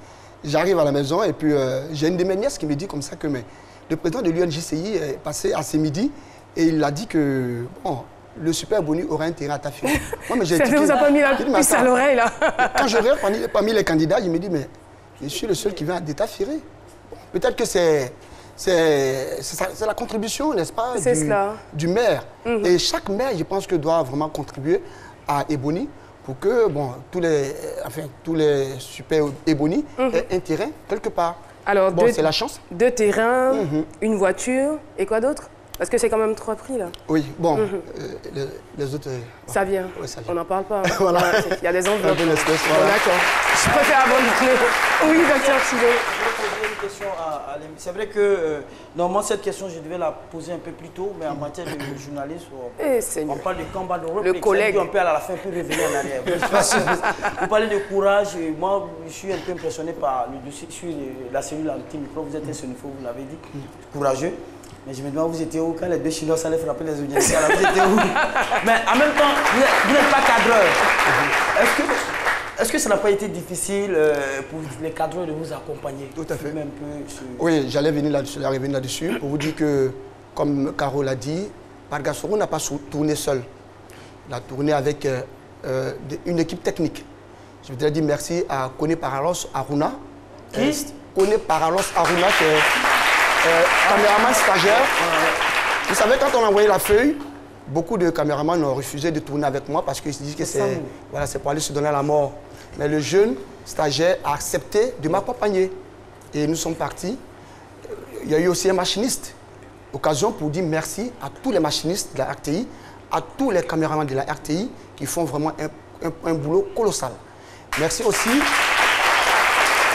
J'arrive à la maison et puis j'ai une de mes nièces qui me dit comme ça que le président de l'UNJCI est passé à ce midi et il a dit que bon, le super boni aurait un terrain à Tafiré. Ça ne vous a pas mis la puce à l'oreille là? Quand je regarde parmi les candidats, je me dis mais je suis le seul qui vient de Tafiré. Peut-être que c'est la contribution, n'est-ce pas, du maire. Et chaque maire, je pense que doit vraiment contribuer à Ebony pour que bon, tous les super Ebony aient un terrain quelque part. Alors, bon, c'est la chance. 2 terrains, une voiture et quoi d'autre? Parce que c'est quand même 3 prix là. Oui, bon, les autres... Ça vient. Oui, ça vient. On n'en parle pas. Voilà. Il y a des enveloppes. Voilà. D'accord. Je préfère abandonner. Oui, docteur Philo. Je vais poser une question à Alim. C'est vrai que normalement cette question je devais la poser un peu plus tôt, mais en matière de journalisme, on parle de combat de réflexe. Le collègue. On peut à la fin peut revenir en arrière. Vous parlez de courage. Moi, je suis un peu impressionné par le dossier sur la cellule anti-micro. Vous êtes un Sénéfo, vous l'avez dit. Courageux. Mais je me demande, vous étiez où quand les 2 Chinois allaient frapper les audiences? Alors vous étiez où? Mais en même temps, vous n'êtes pas cadreur. Est-ce que ça n'a pas été difficile pour les cadreurs de vous accompagner? Tout à fait. Oui, j'allais venir là-dessus pour vous dire que, comme Caro l'a dit, Pargasoro n'a pas tourné seul. Il a tourné avec une équipe technique. Je voudrais dire merci à Kone Paralos Aruna. Qui? Kone Paralos Aruna, qui est caméraman stagiaire. Vous savez, quand on a envoyé la feuille, beaucoup de caméramans ont refusé de tourner avec moi parce qu'ils se disent que c'est pour aller se donner la mort. Mais le jeune stagiaire a accepté de m'accompagner. Et nous sommes partis. Il y a eu aussi un machiniste. Occasion pour dire merci à tous les machinistes de la RTI, à tous les caméramans de la RTI qui font vraiment un boulot colossal. Merci aussi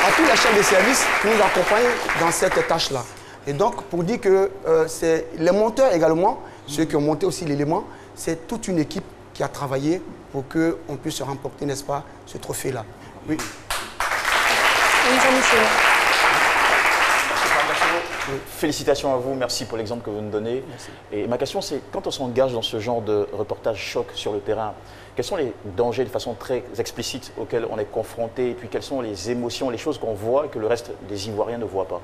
à tous les chefs de service qui nous accompagnent dans cette tâche-là. Et donc, pour dire que c'est les monteurs également, ceux qui ont monté aussi l'élément, c'est toute une équipe qui a travaillé pour qu'on puisse remporter, n'est-ce pas, ce trophée-là. Oui. Oui, Jean-Michel. Félicitations à vous, merci pour l'exemple que vous nous donnez. Merci. Et ma question, c'est quand on s'engage dans ce genre de reportage choc sur le terrain, quels sont les dangers de façon très explicite auxquels on est confronté, et puis quelles sont les émotions, les choses qu'on voit et que le reste des Ivoiriens ne voient pas?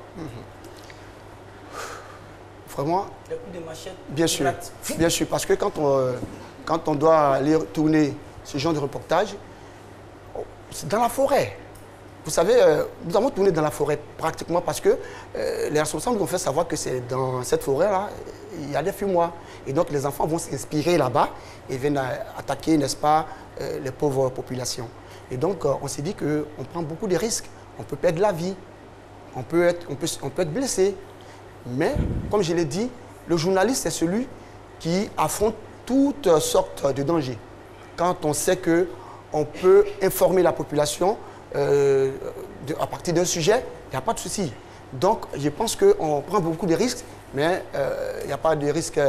Vraiment, Les coups de machette. bien sûr, parce que quand on doit aller tourner ce genre de reportage, c'est dans la forêt. Vous savez, nous avons tourné dans la forêt pratiquement parce que les responsables nous ont fait savoir que c'est dans cette forêt-là, il y a des fumoirs. Et donc les enfants vont s'inspirer là-bas et viennent attaquer, n'est-ce pas, les pauvres populations. Et donc on s'est dit qu'on prend beaucoup de risques. On peut perdre la vie, on peut être blessé. Mais, comme je l'ai dit, le journaliste, c'est celui qui affronte toutes sortes de dangers. Quand on sait qu'on peut informer la population à partir d'un sujet, il n'y a pas de souci. Donc, je pense qu'on prend beaucoup de risques, mais il n'y a pas de risque.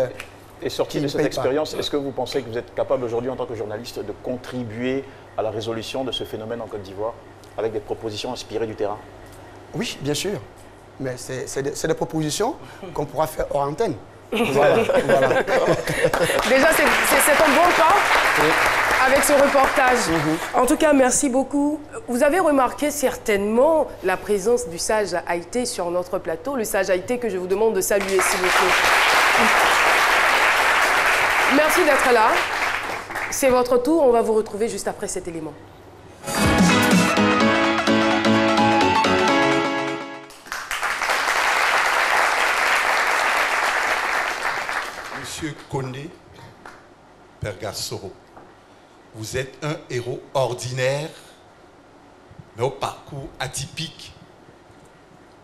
Et sorti de cette expérience, est-ce que vous pensez que vous êtes capable aujourd'hui, en tant que journaliste, de contribuer à la résolution de ce phénomène en Côte d'Ivoire avec des propositions inspirées du terrain? Oui, bien sûr. Mais c'est des propositions qu'on pourra faire hors antenne. Voilà. Déjà, c'est un bon pas avec ce reportage. En tout cas, merci beaucoup. Vous avez remarqué certainement la présence du sage Haïté sur notre plateau. Le sage Haïté que je vous demande de saluer, s'il vous plaît. Merci d'être là. C'est votre tour. On va vous retrouver juste après cet élément. Monsieur Kone Pargasoro, vous êtes un héros ordinaire, mais au parcours atypique,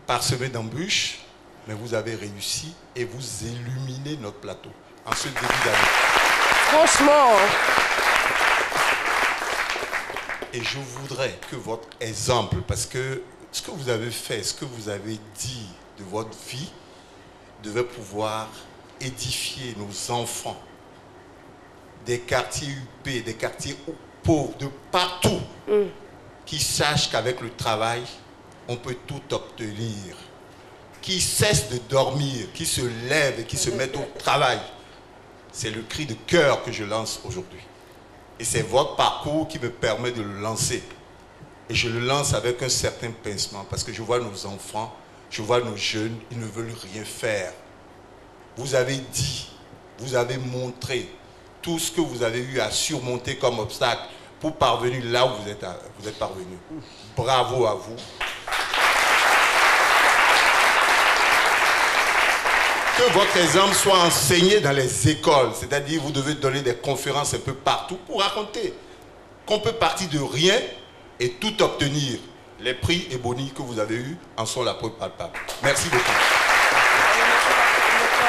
parsemé d'embûches, mais vous avez réussi et vous illuminez notre plateau en ce début d'année. Franchement. Et je voudrais que votre exemple, parce que ce que vous avez fait, ce que vous avez dit de votre vie, devait pouvoir édifier nos enfants des quartiers UP, des quartiers pauvres, de partout, qui sachent qu'avec le travail, on peut tout obtenir. Qui cessent de dormir, qui se lèvent et qui se mettent au travail. C'est le cri de cœur que je lance aujourd'hui. Et c'est votre parcours qui me permet de le lancer. Et je le lance avec un certain pincement parce que je vois nos enfants, je vois nos jeunes, ils ne veulent rien faire. Vous avez dit, vous avez montré tout ce que vous avez eu à surmonter comme obstacle pour parvenir là où vous êtes parvenu. Bravo à vous. Que votre exemple soit enseigné dans les écoles, c'est-à-dire vous devez donner des conférences un peu partout pour raconter qu'on peut partir de rien et tout obtenir. Les prix et bonis que vous avez eus en sont la preuve palpable. Merci beaucoup.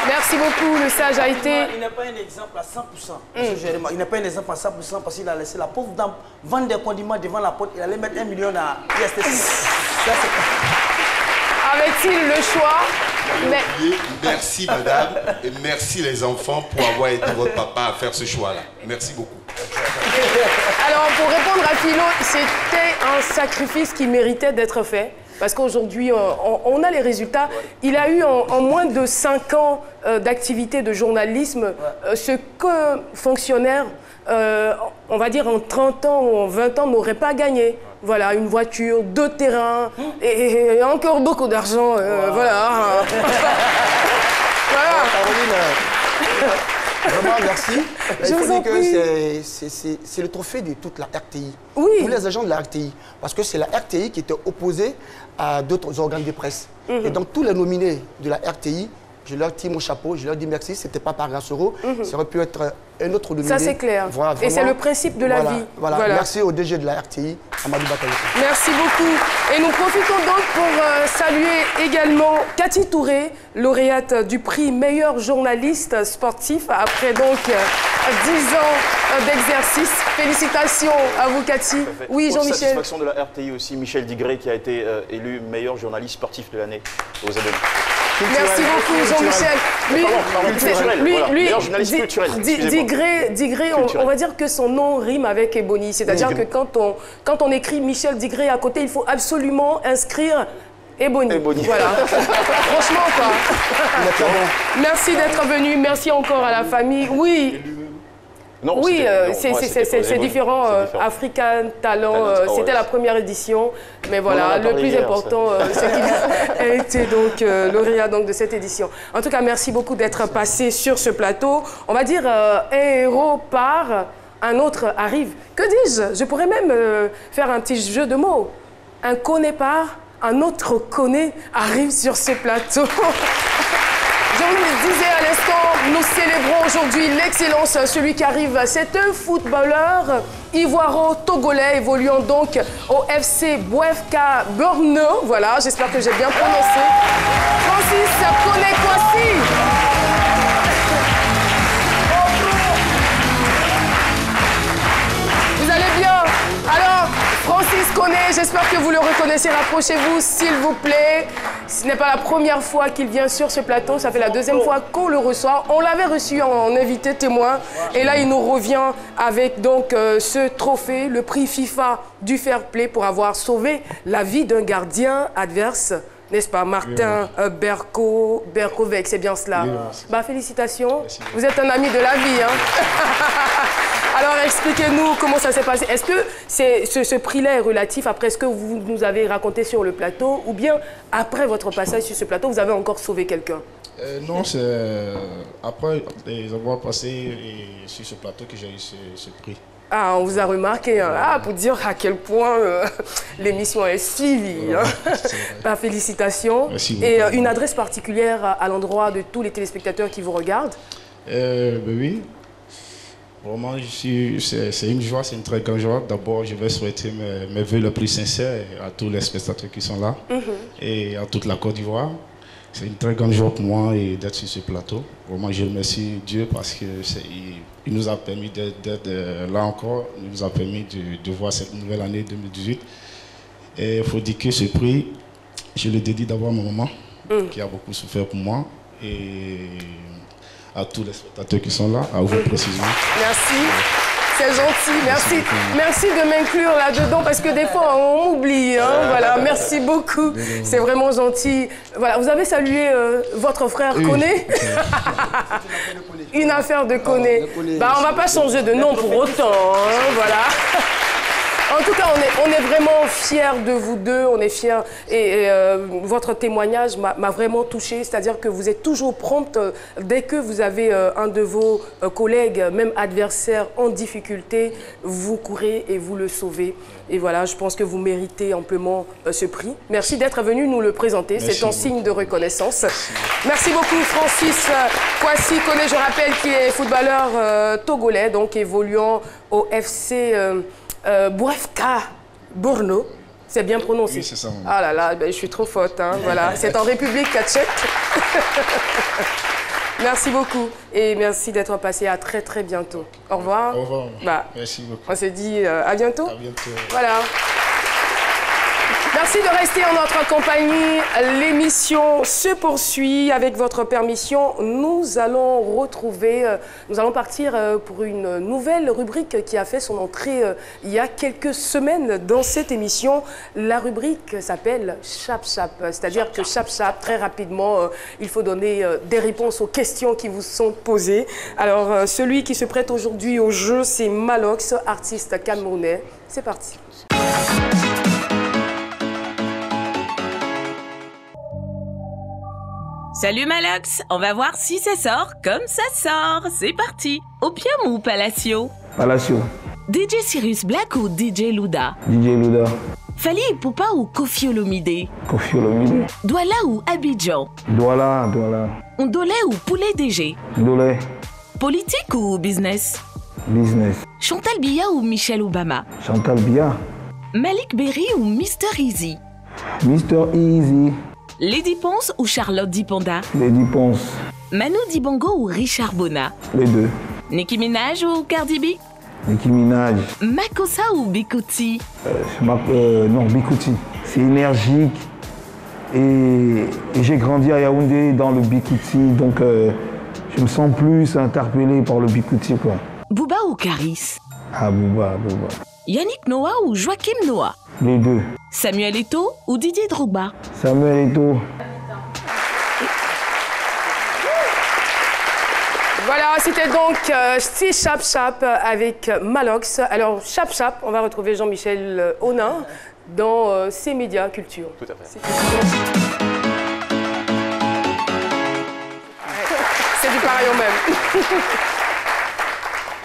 Merci beaucoup, le sage a été... Il n'est pas un exemple à 100%. Il n'est pas un exemple à 100% parce qu'il a laissé la pauvre dame vendre des condiments devant la porte. Il allait mettre 1 million à ISTC. Avait-il le choix? Mais... Merci madame et merci les enfants pour avoir aidé votre papa à faire ce choix-là. Merci beaucoup. Alors pour répondre à Philo, c'était un sacrifice qui méritait d'être fait. Parce qu'aujourd'hui, on a les résultats. Il a eu en moins de 5 ans d'activité de journalisme ce que fonctionnaire, on va dire en 30 ans ou en 20 ans, n'aurait pas gagné. Voilà, une voiture, 2 terrains et encore beaucoup d'argent. Voilà. Vraiment, merci. Je vous en prie. C'est le trophée de toute la RTI. Oui. Tous les agents de la RTI. Parce que c'est la RTI qui était opposée à d'autres organes de presse. Et donc, tous les nominés de la RTI, je leur tire mon chapeau, je leur dis merci. Ce n'était pas par Gassoro, ça aurait pu être un autre nominé. Ça, c'est clair. Voilà, et c'est le principe de la vie. Voilà. Merci au DG de la RTI, Amadou Bakayoko. Merci beaucoup. Et nous profitons donc pour saluer également Cathy Touré, lauréate du prix meilleur journaliste sportif après donc 10 ans d'exercice. Félicitations à vous, Cathy. Oui, Jean-Michel. Satisfaction de la RTI aussi, Michel Digré qui a été élu meilleur journaliste sportif de l'année aux Adènes. Merci beaucoup, Jean-Michel. Meilleur journaliste culturel. Digré, on va dire que son nom rime avec Ebony. C'est-à-dire que quand on écrit Michel Digré à côté, il faut absolument inscrire Ebony. Voilà. Franchement, quoi. Merci d'être venu. Merci encore à la famille. Oui. Non, oui, c'est différent. African Talent, c'était la première édition. Mais voilà, le plus important, c'est qu'il a été donc lauréat de cette édition. En tout cas, merci beaucoup d'être passé sur ce plateau. On va dire, un héros part, un autre arrive. Que dis-je? Je pourrais même faire un petit jeu de mots. Un connaît part, un autre connaît arrive sur ce plateau. Je vous le disais à l'instant, nous célébrons aujourd'hui l'excellence. Celui qui arrive, c'est un footballeur ivoiro-togolais évoluant donc au FC Bouefka Borno. Voilà, j'espère que j'ai bien prononcé. Francis Koné-Kwasi. Vous allez bien? Alors, Francis Koné, j'espère que vous le reconnaissez. Rapprochez-vous, s'il vous plaît. Ce n'est pas la première fois qu'il vient sur ce plateau. Ça fait la 2e fois qu'on le reçoit. On l'avait reçu en invité témoin. Et là, il nous revient avec donc ce trophée, le prix FIFA du fair play pour avoir sauvé la vie d'un gardien adverse. N'est-ce pas, Martin Berkovec, c'est bien cela. Bah, félicitations. Merci. Vous êtes un ami de la vie. Hein. Alors, expliquez-nous comment ça s'est passé. Est-ce que ce prix-là est relatif après ce que vous nous avez raconté sur le plateau ou bien après votre passage sur ce plateau, vous avez encore sauvé quelqu'un? Non, c'est après avoir passé sur ce plateau que j'ai eu ce prix. Ah, on vous a remarqué, hein, pour dire à quel point l'émission est suivie. Hein. Bah, félicitations. Merci beaucoup. Et une adresse particulière à l'endroit de tous les téléspectateurs qui vous regardent? Oui. Vraiment, c'est une joie, c'est une très grande joie. D'abord, je vais souhaiter mes vœux les plus sincères à tous les spectateurs qui sont là et à toute la Côte d'Ivoire. C'est une très grande joie pour moi d'être sur ce plateau. Vraiment, je remercie Dieu parce qu'il nous a permis d'être là encore. Il nous a permis de voir cette nouvelle année 2018. Et il faut dire que ce prix, je le dédie d'abord à ma maman, qui a beaucoup souffert pour moi, et à tous les spectateurs qui sont là, à vous précisément. Merci. C'est gentil, merci. Merci de m'inclure là-dedans parce que des fois on m'oublie. Hein, voilà, merci beaucoup. C'est vraiment gentil. Voilà, vous avez salué votre frère Koné. Une affaire de Koné. Bah, on ne va pas changer de nom pour autant. Hein, voilà. En tout cas, on est vraiment fiers de vous deux, on est fiers. Et votre témoignage m'a vraiment touchée, c'est-à-dire que vous êtes toujours prompte, dès que vous avez un de vos collègues, même adversaires, en difficulté, vous courez et vous le sauvez. Et voilà, je pense que vous méritez amplement ce prix. Merci d'être venu nous le présenter, c'est un signe de reconnaissance. Merci beaucoup Francis Kwasi Koné, je rappelle, qui est footballeur togolais, donc évoluant au FC... Bouafka Borno, c'est bien prononcé. Oui, c'est ça. Ah là là, ben, je suis trop faute. Hein, voilà. C'est en République tchèque. Merci beaucoup et merci d'être passé. À très très bientôt. Au revoir. Au revoir. Bah, merci beaucoup. On se dit à bientôt. À bientôt. Voilà. Merci de rester en notre compagnie. L'émission se poursuit. Avec votre permission, nous allons partir pour une nouvelle rubrique qui a fait son entrée il y a quelques semaines dans cette émission. La rubrique s'appelle Chap Chap. C'est-à-dire que Chap Chap, très rapidement, il faut donner des réponses aux questions qui vous sont posées. Alors, celui qui se prête aujourd'hui au jeu, c'est Malox, artiste camerounais. C'est parti. Salut Malox, on va voir si ça sort comme ça sort. C'est parti. Opium ou Palacio? Palacio. DJ Cyrus Black ou DJ Luda? DJ Luda. Fally Ipupa ou Koffi Olomide? Koffi Olomide. Douala ou Abidjan? Douala, Douala. Ondolé ou Poulet DG? Ndolé. Politique ou business? Business. Chantal Biya ou Michelle Obama? Chantal Biya. Malik Berry ou Mr Easy? Mr Easy. Lady Ponce ou Charlotte Dipanda? Lady Ponce. Manu Dibango ou Richard Bona? Les deux. Nicki Minaj ou Cardi B? Nicki Minaj. Makossa ou Bikuti? Non, Bikuti. C'est énergique. Et j'ai grandi à Yaoundé dans le Bikuti, donc je me sens plus interpellé par le Bikuti, quoi. Booba ou Caris? Ah, Booba. Yannick Noah ou Joachim Noah? Les deux. Samuel Eto'o ou Didier Drogba? Samuel Eto'o. Voilà, c'était donc c'est Chap Chap avec Malox. Alors, Chap Chap, on va retrouver Jean-Michel Onin dans ses médias culture. Tout à fait. C'est du pareil au même.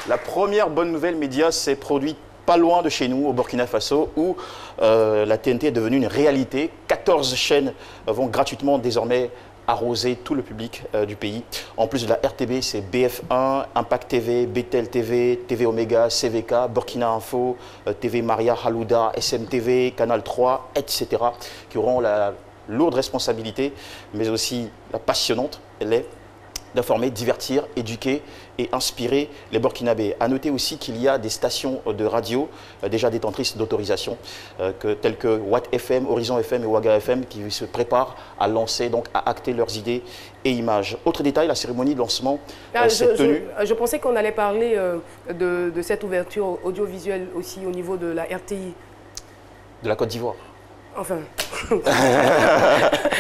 La première bonne nouvelle média s'est produite pas loin de chez nous, au Burkina Faso, où la TNT est devenue une réalité. 14 chaînes vont gratuitement désormais arroser tout le public du pays. En plus de la RTB, c'est BF1, Impact TV, Betel TV, TV Omega, CVK, Burkina Info, TV Maria Halouda, SMTV, Canal 3, etc. qui auront la lourde responsabilité, mais aussi la passionnante, d'informer, divertir, éduquer et inspirer les Burkinabés. À noter aussi qu'il y a des stations de radio déjà détentrices d'autorisation, telles que Watt FM, Horizon FM et Ouaga FM, qui se préparent à lancer, donc à acter leurs idées et images. Autre détail, la cérémonie de lancement s'est tenue. Je pensais qu'on allait parler de cette ouverture audiovisuelle aussi au niveau de la RTI. De la Côte d'Ivoire. Enfin,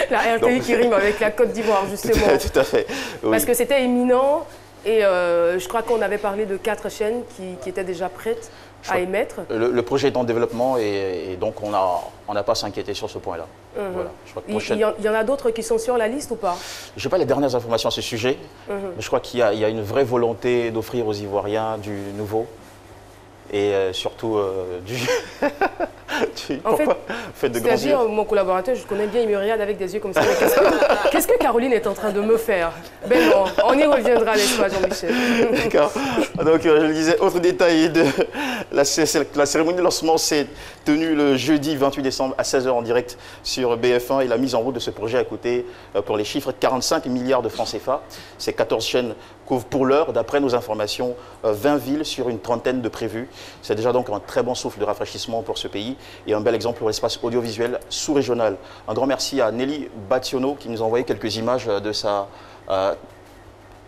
la RTI qui rime avec la Côte d'Ivoire, justement. Tout à fait. Oui. Parce que c'était éminent et je crois qu'on avait parlé de 4 chaînes qui étaient déjà prêtes à émettre. Le projet est en développement et donc on n'a pas à s'inquiéter sur ce point-là. Voilà, il y en a d'autres qui sont sur la liste ou pas? Je n'ai pas les dernières informations à ce sujet, mais je crois qu'il y a une vraie volonté d'offrir aux Ivoiriens du nouveau. et surtout du... En fait, c'est-à-dire, mon collaborateur, je connais bien, il me regarde avec des yeux comme ça. Qu'est-ce que Caroline est en train de me faire? Ben non, on y reviendra, n'est-ce pas, Jean-Michel? D'accord. Donc, je le disais, autre détail de la cérémonie de lancement s'est tenue le jeudi 28 décembre à 16h en direct sur BF1 et la mise en route de ce projet a coûté, pour les chiffres, 45 milliards de francs CFA. Ces 14 chaînes couvrent pour l'heure, d'après nos informations, 20 villes sur une trentaine de prévues. C'est déjà donc un très bon souffle de rafraîchissement pour ce pays et un bel exemple pour l'espace audiovisuel sous-régional. Un grand merci à Nelly Bationo qui nous a envoyé quelques images de sa...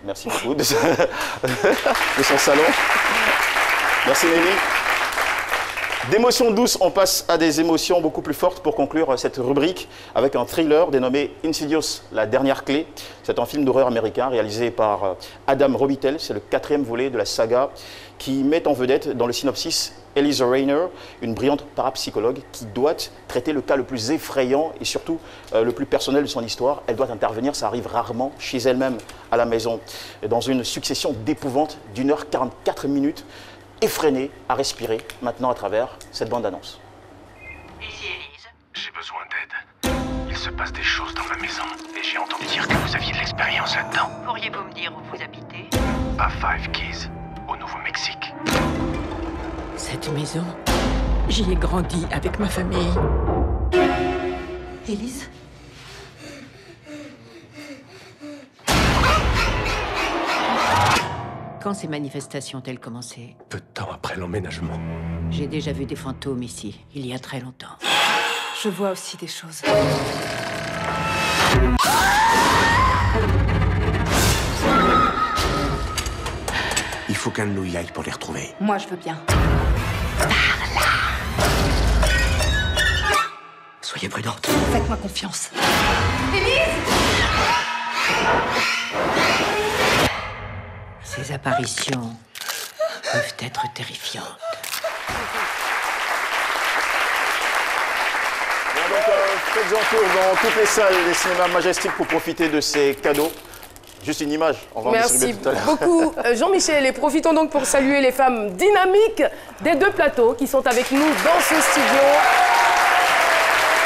merci beaucoup, de son salon. Merci Nelly. D'émotions douces, on passe à des émotions beaucoup plus fortes pour conclure cette rubrique avec un thriller dénommé Insidious, la dernière clé. C'est un film d'horreur américain réalisé par Adam Robitel. C'est le 4e volet de la saga qui met en vedette dans le synopsis Elisa Rayner, une brillante parapsychologue qui doit traiter le cas le plus effrayant et surtout le plus personnel de son histoire. Elle doit intervenir, ça arrive rarement, chez elle-même à la maison, dans une succession d'épouvantes d'1h44 minutes, effrénée à respirer maintenant à travers cette bande-annonce. Ici Élise. J'ai besoin d'aide. Il se passe des choses dans ma maison et j'ai entendu dire que vous aviez de l'expérience là-dedans. Pourriez-vous me dire où vous habitez? À Five Keys, au Nouveau-Mexique. Cette maison, j'y ai grandi avec ma famille. Élise? Quand ces manifestations ont-elles commencé? Peu de temps après l'emménagement. J'ai déjà vu des fantômes ici, il y a très longtemps. Je vois aussi des choses. Il faut qu'un de nous y aille pour les retrouver. Moi, je veux bien. Soyez prudente. Faites-moi confiance. Ces apparitions peuvent être terrifiantes. Donc, faites un tour dans toutes les salles des cinémas Majestic pour profiter de ces cadeaux. Juste une image, on va en distribuer tout à l'heure. Merci beaucoup Jean-Michel et profitons donc pour saluer les femmes dynamiques des deux plateaux qui sont avec nous dans ce studio.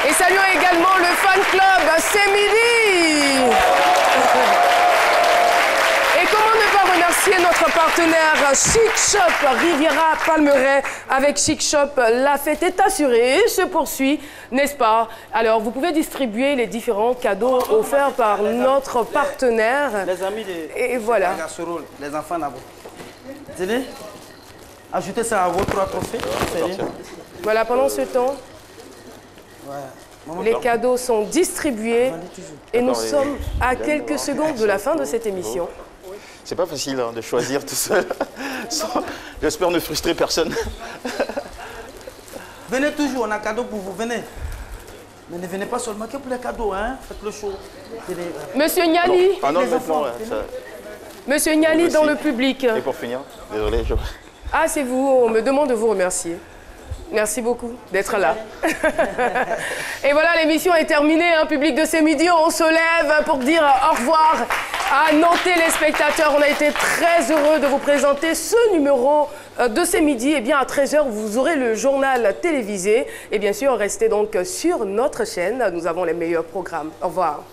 Et saluons également le fan club, c'est midi. Et comment ne pas remercier notre partenaire Chic Shop Riviera Palmeraie. Avec Chic Shop, la fête est assurée et se poursuit, n'est-ce pas? Alors, vous pouvez distribuer les différents cadeaux offerts par notre partenaire. Les amis des voilà. Les enfants là-bas. Tenez, ajoutez ça à vos 3 trophées. Voilà, pendant ce temps, les cadeaux sont distribués et nous sommes à quelques secondes de la fin de cette émission. C'est pas facile hein, de choisir tout seul. J'espère ne frustrer personne. Venez toujours, on a un cadeau pour vous, venez. Mais ne venez pas seulement que pour les cadeaux, hein. Faites le show. Monsieur Niali. Ah non, maintenant, Monsieur Niali dans le public. Et pour finir, désolé. Ah, c'est vous, on me demande de vous remercier. Merci beaucoup d'être là. Et voilà, l'émission est terminée. Hein, public de ces midis, on se lève pour dire au revoir à nos téléspectateurs. On a été très heureux de vous présenter ce numéro de ces midis. Et bien à 13h, vous aurez le journal télévisé. Et bien sûr, restez donc sur notre chaîne. Nous avons les meilleurs programmes. Au revoir.